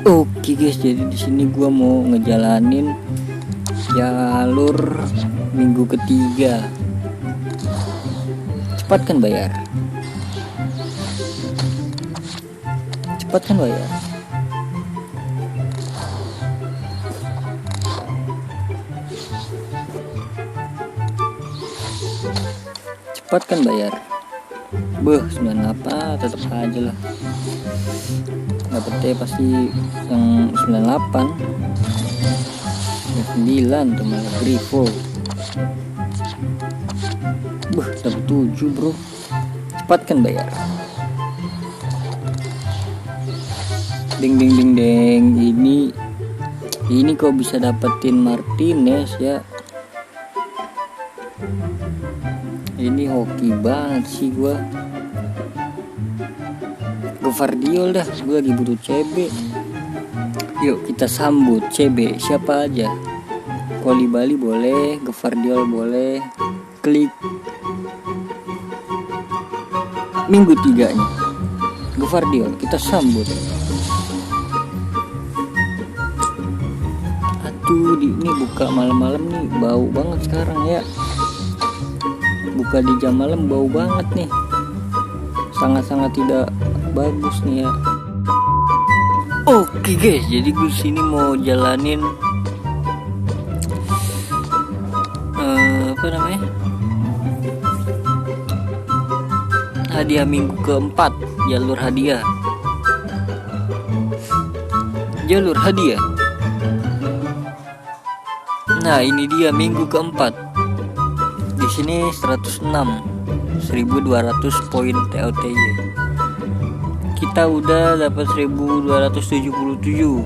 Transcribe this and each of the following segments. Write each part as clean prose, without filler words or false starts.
Oke guys, jadi di sini gua mau ngejalanin jalur minggu ketiga. Cepat kan bayar? Cepat kan bayar? Cepat kan bayar? Beuh, 98 tetap aja lah. Dapetnya pasti yang 98 yang 9 tuh malah Grifo. Dapet 7 bro. Cepat kan bayar? Ding ding ding ding. Ini kok bisa dapetin Martinez ya. Ini hoki banget sih gua. Gvardiol dah, gue lagi butuh CB. Yuk kita sambut CB siapa aja. Koulibaly boleh, Gvardiol boleh. Klik minggu 3 nya Gvardiol kita sambut. Aduh, ini buka malam-malam nih bau banget sekarang ya. Buka di jam malam bau banget nih. Sangat-sangat tidak bagus nih ya. Oke guys, jadi gue sini mau jalanin hadiah minggu keempat, jalur hadiah. Nah ini dia minggu keempat. Di sini 106 1200 poin TOTY. Kita udah dapat 1277.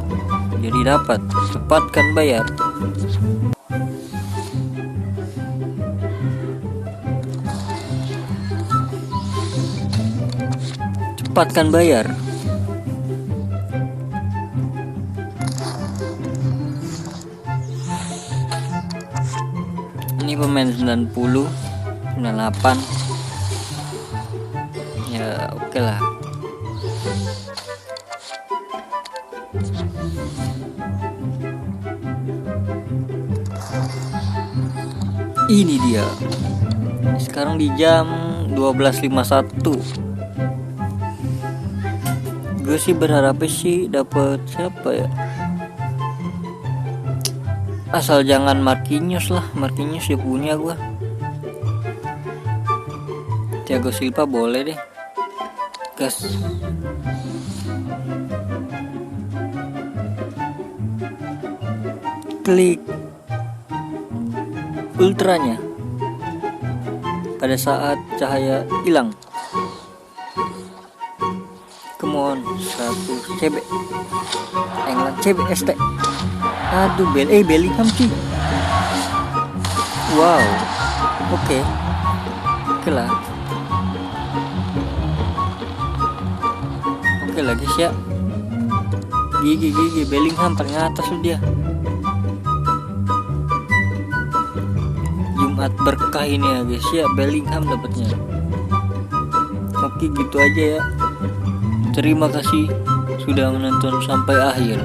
Jadi dapat. Cepat kan bayar? Cepat kan bayar? Ini pemain 90, 98. Ya oke lah. Ini dia. Sekarang di jam 12.51. Gue sih berharapnya sih dapat siapa ya? Asal jangan Marquinhos lah. Marquinhos ya punya gue. Thiago Silva boleh deh. Gas. Klik ultranya pada saat cahaya hilang. Come on, 100 CB. England CB ST. Aduh, Bellingham sih. Wow. Oke lah. Oke lah guys ya. Gigi Bellingham paling atas tuh dia. Jumat berkah ini ya guys ya, Bellingham dapatnya. Oke gitu aja ya. Terima kasih sudah menonton sampai akhir.